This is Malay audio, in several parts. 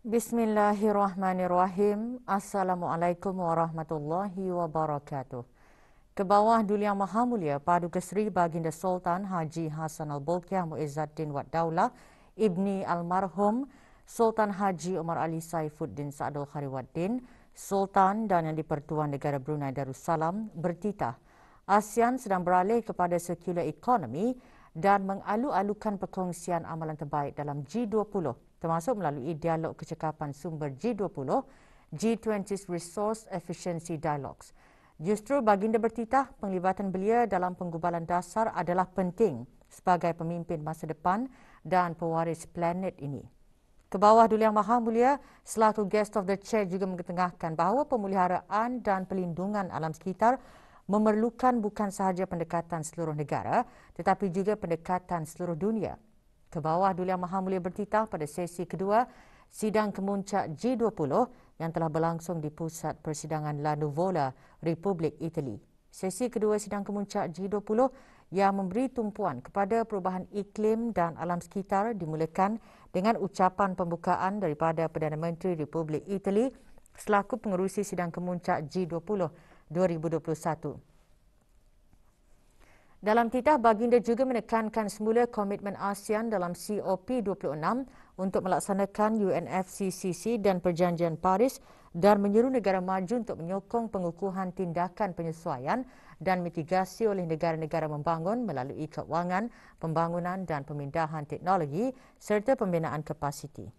Bismillahirrahmanirrahim. Assalamualaikum warahmatullahi wabarakatuh. Ke bawah Duli Yang Maha Mulia Paduka Seri Baginda Sultan Haji Hassan Al-Bolkiah Muizzaddin Wad Daulah Ibni Almarhum Sultan Haji Omar Ali Saifuddin Sa'adul Khariwaddin, Sultan dan Yang di-Pertuan Negara Brunei Darussalam bertitah ASEAN sedang beralih kepada circular economy dan mengalu-alukan perkongsian amalan terbaik dalam G20 termasuk melalui dialog kecekapan sumber G20, G20's Resource Efficiency Dialogues. Justru baginda bertitah penglibatan belia dalam penggubalan dasar adalah penting sebagai pemimpin masa depan dan pewaris planet ini. Ke bawah Duli Yang Maha Mulia selaku Guest of the Chair juga mengetengahkan bahawa pemeliharaan dan pelindungan alam sekitar memerlukan bukan sahaja pendekatan seluruh negara tetapi juga pendekatan seluruh dunia. Ke bawah Duli Yang Maha Mulia bertitah pada sesi kedua sidang kemuncak G20 yang telah berlangsung di Pusat Persidangan La Nuvola, Republik Itali. Sesi kedua sidang kemuncak G20 yang memberi tumpuan kepada perubahan iklim dan alam sekitar dimulakan dengan ucapan pembukaan daripada Perdana Menteri Republik Itali selaku pengerusi sidang kemuncak G20 2021. Dalam titah, baginda juga menekankan semula komitmen ASEAN dalam COP26 untuk melaksanakan UNFCCC dan Perjanjian Paris dan menyeru negara maju untuk menyokong pengukuhan tindakan penyesuaian dan mitigasi oleh negara-negara membangun melalui kewangan, pembangunan dan pemindahan teknologi serta pembinaan kapasiti.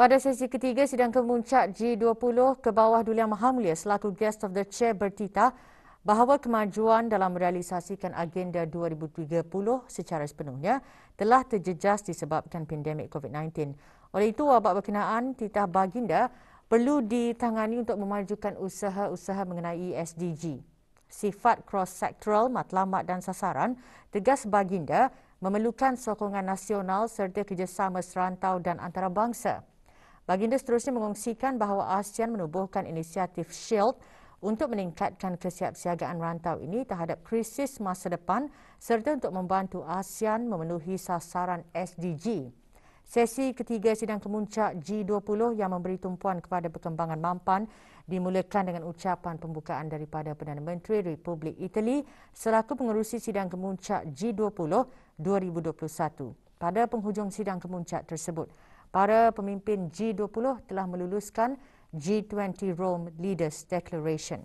Pada sesi ketiga sidang kemuncak G20, ke bawah Duli Yang Maha Mulia selaku Guest of the Chair bertitah bahawa kemajuan dalam merealisasikan agenda 2030 secara sepenuhnya telah terjejas disebabkan pandemik COVID-19. Oleh itu, wabak berkenaan titah baginda perlu ditangani untuk memajukan usaha-usaha mengenai SDG. Sifat cross-sectoral, matlamat dan sasaran, tegas baginda memerlukan sokongan nasional serta kerjasama serantau dan antarabangsa. Baginda seterusnya mengongsikan bahawa ASEAN menubuhkan inisiatif SHIELD untuk meningkatkan kesiapsiagaan rantau ini terhadap krisis masa depan serta untuk membantu ASEAN memenuhi sasaran SDG. Sesi ketiga sidang kemuncak G20 yang memberi tumpuan kepada perkembangan mampan dimulakan dengan ucapan pembukaan daripada Perdana Menteri Republik Itali selaku pengerusi sidang kemuncak G20 2021. Pada penghujung sidang kemuncak tersebut, para pemimpin G20 telah meluluskan G20 Rome Leaders Declaration.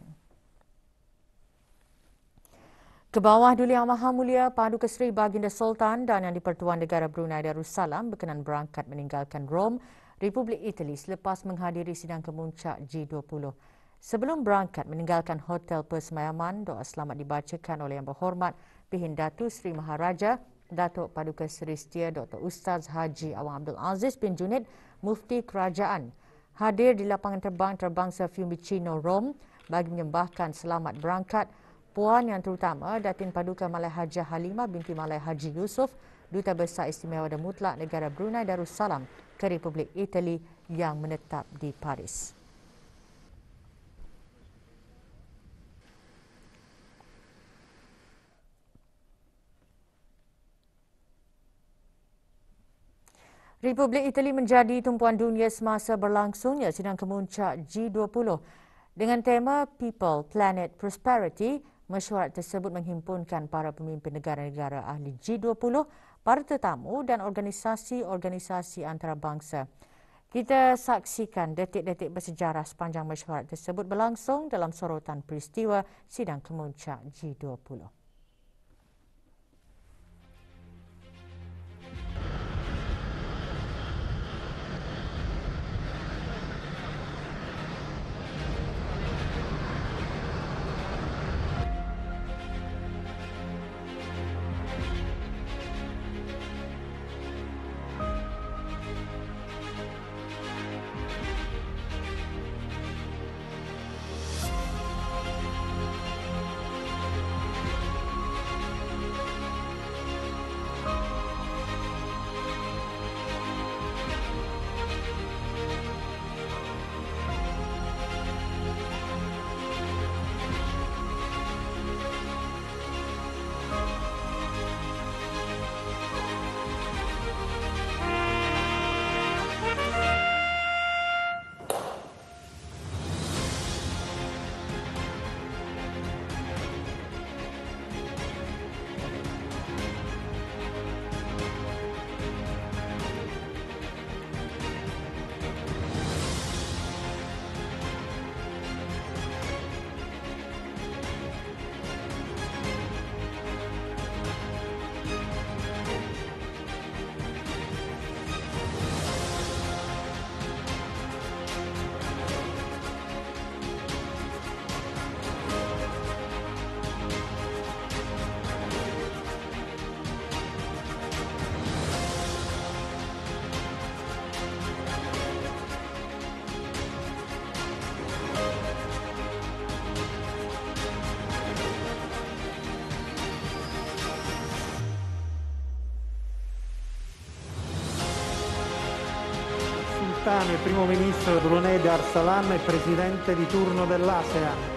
Ke bawah Duli Yang Maha Mulia Paduka Seri Baginda Sultan dan Yang di-Pertuan Negara Brunei Darussalam berkenan berangkat meninggalkan Rome, Republik Itali selepas menghadiri sidang kemuncak G20. Sebelum berangkat meninggalkan Hotel Persemayaman, doa selamat dibacakan oleh Yang Berhormat Pihin Datu Seri Maharaja Datuk Paduka Seri Setia Dr. Ustaz Haji Awang Abdul Aziz bin Junid, Mufti Kerajaan, hadir di lapangan terbang terbangsa Fiumicino, Rome bagi menyembahkan selamat berangkat Puan Yang Terutama Datin Paduka Malai Hajah Halimah binti Malai Haji Yusof, Duta Besar Istimewa dan Mutlak Negara Brunei Darussalam ke Republik Itali yang menetap di Paris. Republik Itali menjadi tumpuan dunia semasa berlangsungnya sidang kemuncak G20 dengan tema People, Planet, Prosperity. Mesyuarat tersebut menghimpunkan para pemimpin negara-negara ahli G20, para tetamu dan organisasi-organisasi antarabangsa. Kita saksikan detik-detik bersejarah sepanjang mesyuarat tersebut berlangsung dalam sorotan peristiwa sidang kemuncak G20. Pakistan, il primo ministro Brunei Darussalam e presidente di turno dell'ASEAN.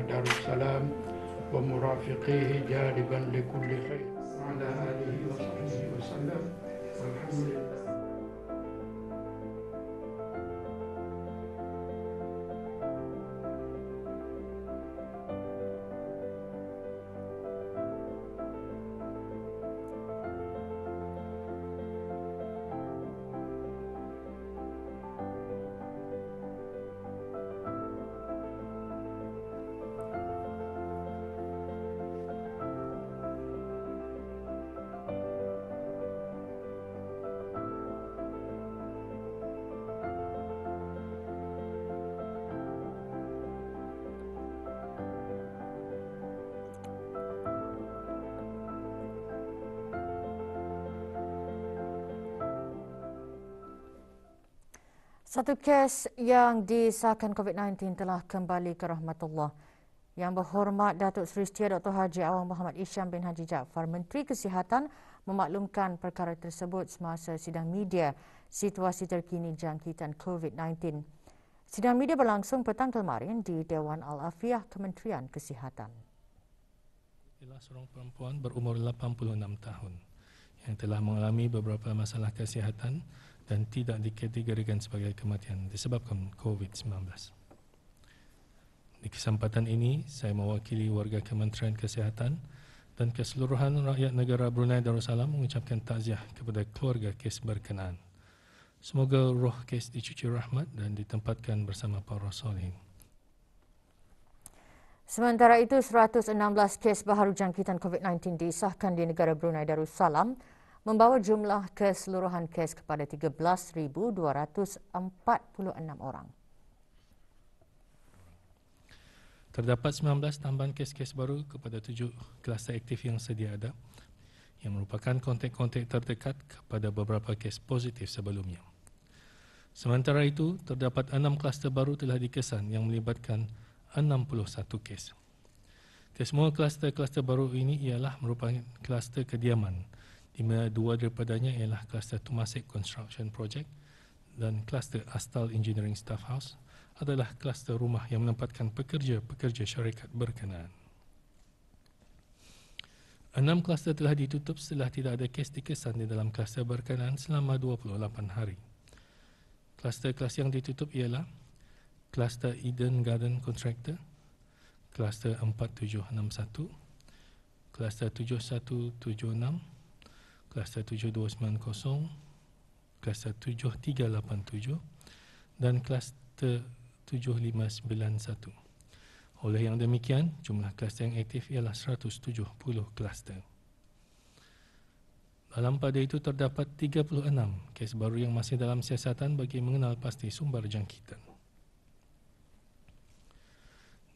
Darussalam wa murafiqihi jaliban likulli khair wa ala alihi wa sahbihi wa sallam walhamdulillah. Satu kes yang disahkan COVID-19 telah kembali ke rahmatullah. Yang Berhormat Datuk Seri Setia Dr. Haji Awang Muhammad Isham bin Haji Jaafar, Menteri Kesihatan, memaklumkan perkara tersebut semasa sidang media situasi terkini jangkitan COVID-19. Sidang media berlangsung petang kemarin di Dewan Al-Afiah Kementerian Kesihatan. Ialah seorang perempuan berumur 86 tahun yang telah mengalami beberapa masalah kesihatan dan tidak dikategorikan sebagai kematian disebabkan COVID-19. Di kesempatan ini, saya mewakili warga Kementerian Kesihatan dan keseluruhan rakyat negara Brunei Darussalam mengucapkan takziah kepada keluarga kes berkenaan. Semoga roh kes dicuci rahmat dan ditempatkan bersama para solihin. Sementara itu, 116 kes baharu jangkitan COVID-19 disahkan di negara Brunei Darussalam, membawa jumlah keseluruhan kes kepada 13,246 orang. Terdapat 19 tambahan kes-kes baru kepada 7 kluster aktif yang sedia ada, yang merupakan kontak-kontak terdekat kepada beberapa kes positif sebelumnya. Sementara itu, terdapat 6 kluster baru telah dikesan yang melibatkan 61 kes. Kesemua kluster-kluster baru ini ialah merupakan kluster kediaman, di mana 2 daripadanya ialah kluster Temasek Construction Project dan kluster Astal Engineering Staff House adalah kluster rumah yang menempatkan pekerja-pekerja syarikat berkenaan. 6 kluster telah ditutup setelah tidak ada kes dikesan di dalam kluster berkenaan selama 28 hari. Kluster-kluster yang ditutup ialah kluster Eden Garden Contractor, kluster 4761, kluster 7176, kluster 7290, kluster 7387 dan kluster 7591. Oleh yang demikian, jumlah kluster yang aktif ialah 170 kluster. Dalam pada itu terdapat 36 kes baru yang masih dalam siasatan bagi mengenal pasti sumber jangkitan.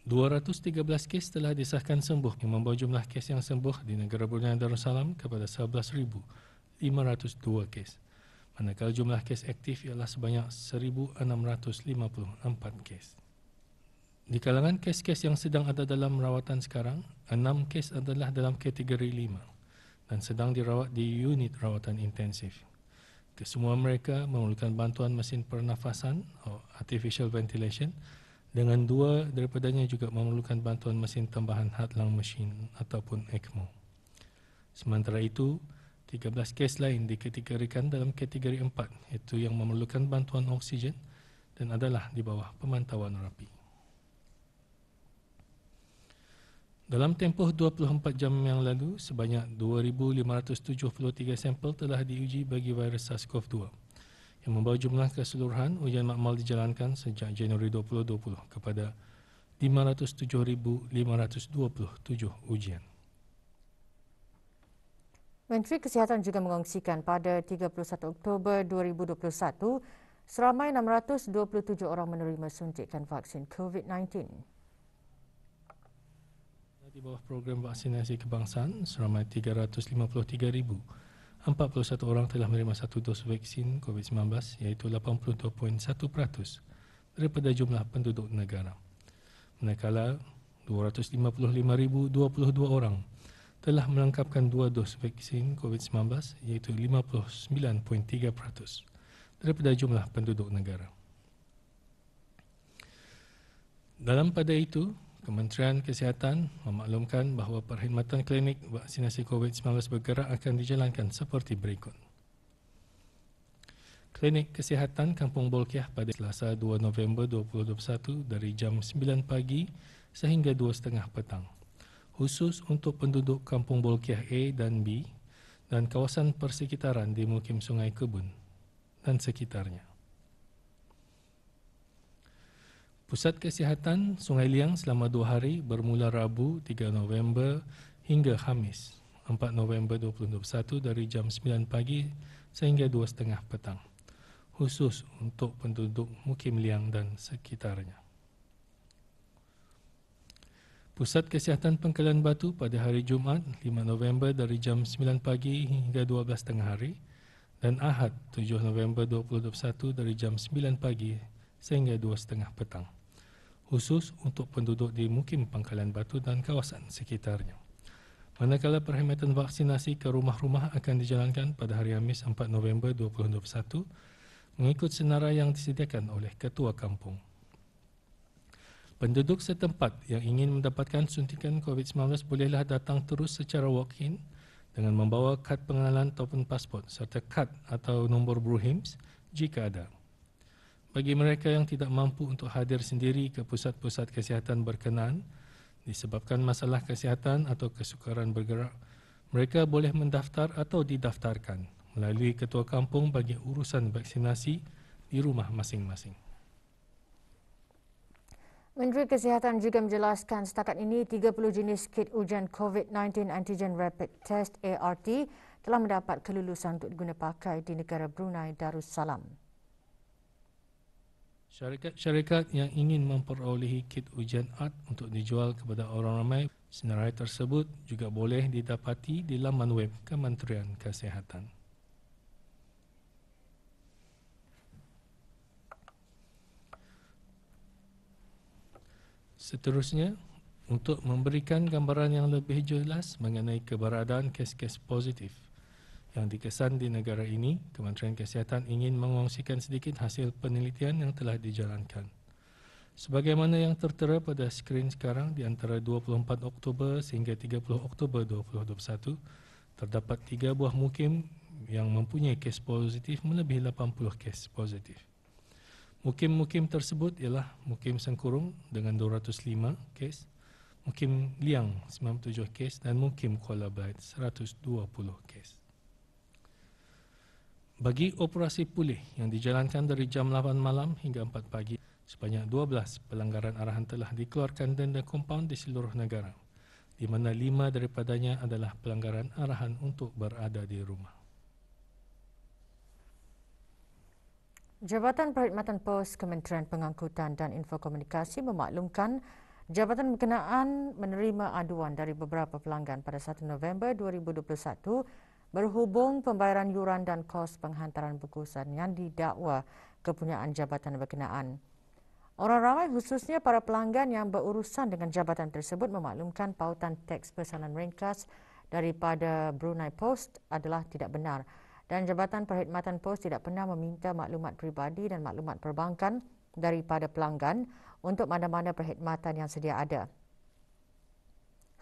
213 kes telah disahkan sembuh yang membawa jumlah kes yang sembuh di negara Brunei Darussalam kepada 11,502 kes. Manakala jumlah kes aktif ialah sebanyak 1,654 kes. Di kalangan kes-kes yang sedang ada dalam rawatan sekarang, 6 kes adalah dalam kategori 5 dan sedang dirawat di unit rawatan intensif. Kesemua mereka memerlukan bantuan mesin pernafasan atau artificial ventilation, dengan 2 daripadanya juga memerlukan bantuan mesin tambahan heart-lung machine ataupun ECMO. Sementara itu, 13 kes lain dikategorikan dalam kategori 4, iaitu yang memerlukan bantuan oksigen dan adalah di bawah pemantauan rapi. Dalam tempoh 24 jam yang lalu, sebanyak 2,573 sampel telah diuji bagi virus SARS-CoV-2 yang membawa jumlah keseluruhan ujian makmal dijalankan sejak Januari 2020 kepada 507,527 ujian. Menteri Kesihatan juga mengongsikan pada 31 Oktober 2021, seramai 627 orang menerima suntikan vaksin COVID-19. Di bawah program vaksinasi kebangsaan, seramai 353,041 orang telah menerima 1 dos vaksin COVID-19, iaitu 82.1% daripada jumlah penduduk negara. Manakala 255,022 orang telah melengkapkan 2 dos vaksin COVID-19, iaitu 59.3% daripada jumlah penduduk negara. Dalam pada itu, Kementerian Kesihatan memaklumkan bahawa perkhidmatan klinik vaksinasi COVID-19 bergerak akan dijalankan seperti berikut. Klinik Kesihatan Kampung Bolkiah pada Selasa 2 November 2021 dari jam 9 pagi sehingga 2.30 petang, khusus untuk penduduk Kampung Bolkiah A dan B dan kawasan persekitaran di Mukim Sungai Kebun dan sekitarnya. Pusat Kesihatan Sungai Liang selama 2 hari bermula Rabu 3 November hingga Khamis 4 November 2021 dari jam 9 pagi sehingga 2.30 petang, khusus untuk penduduk Mukim Liang dan sekitarnya. Pusat Kesihatan Pangkalan Batu pada hari Jumaat 5 November dari jam 9 pagi hingga 12.30 hari dan Ahad 7 November 2021 dari jam 9 pagi sehingga 2.30 petang, khusus untuk penduduk di Mukim Pangkalan Batu dan kawasan sekitarnya. Manakala perkhidmatan vaksinasi ke rumah-rumah akan dijalankan pada hari Khamis 4 November 2021 mengikut senarai yang disediakan oleh Ketua Kampung. Penduduk setempat yang ingin mendapatkan suntikan COVID-19 bolehlah datang terus secara walk-in dengan membawa kad pengenalan ataupun pasport serta kad atau nombor BRUHIMS jika ada. Bagi mereka yang tidak mampu untuk hadir sendiri ke pusat-pusat kesihatan berkenaan disebabkan masalah kesihatan atau kesukaran bergerak, mereka boleh mendaftar atau didaftarkan melalui Ketua Kampung bagi urusan vaksinasi di rumah masing-masing. Menteri Kesihatan juga menjelaskan setakat ini 30 jenis kit ujian COVID-19 Antigen Rapid Test ART telah mendapat kelulusan untuk diguna pakai di negara Brunei Darussalam. Syarikat-syarikat yang ingin memperolehi kit ujian art untuk dijual kepada orang ramai, senarai tersebut juga boleh didapati di laman web Kementerian Kesihatan. Seterusnya, untuk memberikan gambaran yang lebih jelas mengenai keberadaan kes-kes positif yang dikesan di negara ini, Kementerian Kesihatan ingin mengongsikan sedikit hasil penelitian yang telah dijalankan. Sebagaimana yang tertera pada skrin sekarang, di antara 24 Oktober sehingga 30 Oktober 2021, terdapat 3 buah mukim yang mempunyai kes positif melebihi 80 kes positif. Mukim-mukim tersebut ialah Mukim Sengkurung dengan 205 kes, Mukim Liang 97 kes dan Mukim Kuala Belait 120 kes. Bagi operasi pulih yang dijalankan dari jam 8 malam hingga 4 pagi, sebanyak 12 pelanggaran arahan telah dikeluarkan denda kompaun di seluruh negara, di mana 5 daripadanya adalah pelanggaran arahan untuk berada di rumah. Jabatan Perkhidmatan Pos Kementerian Pengangkutan dan Infokomunikasi memaklumkan jabatan berkenaan menerima aduan dari beberapa pelanggan pada 1 November 2021 berhubung pembayaran yuran dan kos penghantaran bungkusan yang didakwa kepunyaan jabatan berkenaan. Orang ramai khususnya para pelanggan yang berurusan dengan jabatan tersebut memaklumkan pautan teks pesanan ringkas daripada Brunei Post adalah tidak benar dan Jabatan Perkhidmatan Pos tidak pernah meminta maklumat peribadi dan maklumat perbankan daripada pelanggan untuk mana-mana perkhidmatan yang sedia ada.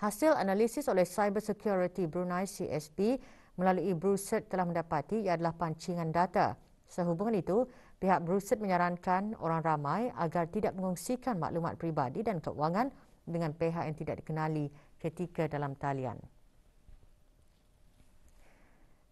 Hasil analisis oleh Cyber Security Brunei CSB melalui Bruset telah mendapati ia adalah pancingan data. Sehubungan itu, pihak Bruset menyarankan orang ramai agar tidak mengongsikan maklumat peribadi dan keuangan dengan pihak yang tidak dikenali ketika dalam talian.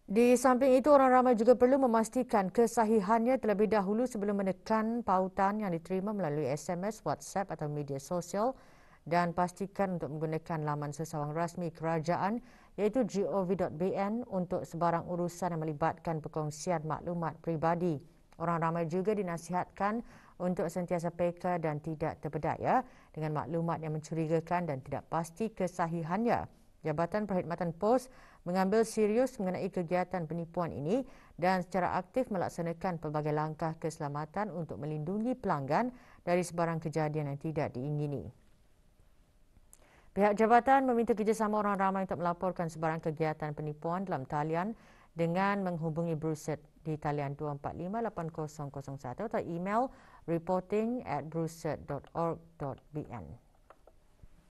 Di samping itu, orang ramai juga perlu memastikan kesahihannya terlebih dahulu sebelum menekan pautan yang diterima melalui SMS, WhatsApp atau media sosial dan pastikan untuk menggunakan laman sesawang rasmi kerajaan iaitu gov.bn untuk sebarang urusan yang melibatkan perkongsian maklumat peribadi. Orang ramai juga dinasihatkan untuk sentiasa peka dan tidak terpedaya dengan maklumat yang mencurigakan dan tidak pasti kesahihannya. Jabatan Perkhidmatan Pos mengambil serius mengenai kegiatan penipuan ini dan secara aktif melaksanakan pelbagai langkah keselamatan untuk melindungi pelanggan dari sebarang kejadian yang tidak diingini. Pihak jabatan meminta kerjasama orang ramai untuk melaporkan sebarang kegiatan penipuan dalam talian dengan menghubungi Bruset di talian 2458001 atau email reporting@bruset.org.bn.